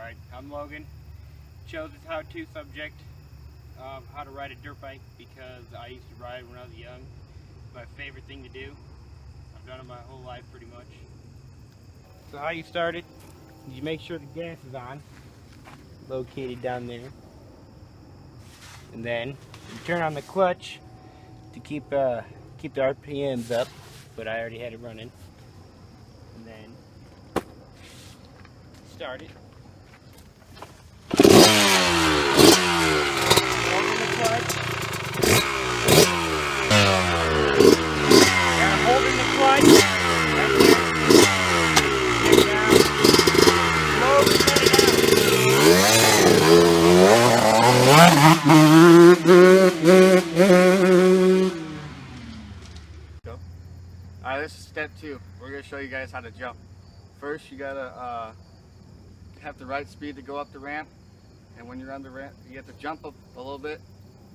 Alright, I'm Logan. Chose this how-to subject, how to ride a dirt bike, because I used to ride when I was young. It's my favorite thing to do. I've done it my whole life pretty much. So how you start it, is you make sure the gas is on, located down there. And then you turn on the clutch to keep the RPMs up, but I already had it running. And then start it. Hold in the clutch. Gotta hold in the clutch. That's it. Get down. Slowly let it Go. Alright, this is step 2. We're going to show you guys how to jump. First, you gotta have the right speed to go up the ramp, and when you're on the ramp, you have to jump up a little bit,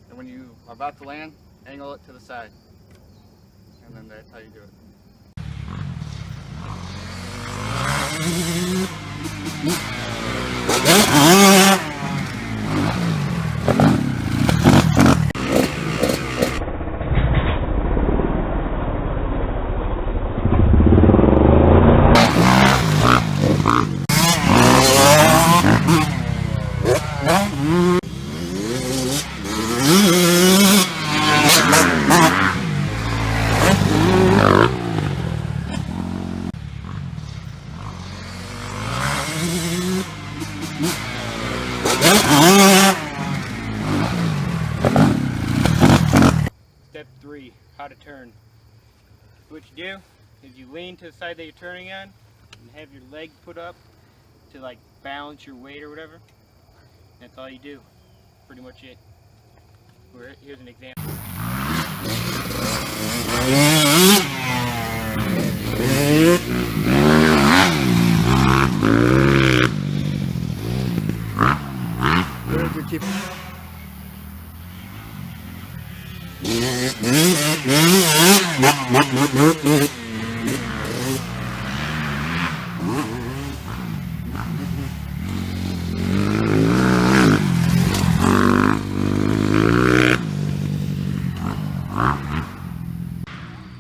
and when you are about to land, angle it to the side, and then that's how you do it. Step 3, how to turn. What you do is you lean to the side that you're turning on and have your leg put up to like balance your weight or whatever. That's all you do. Pretty much it. Here's an example.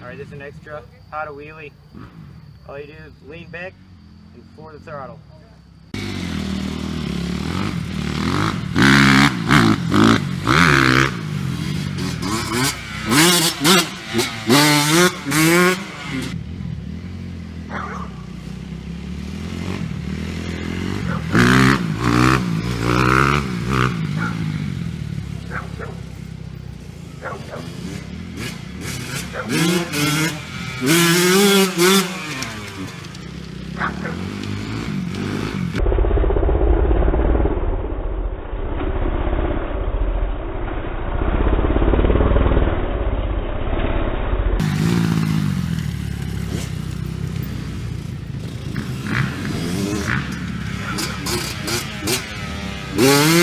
Alright, this is an extra how to wheelie. All you do is lean back and forward the throttle. Yeah.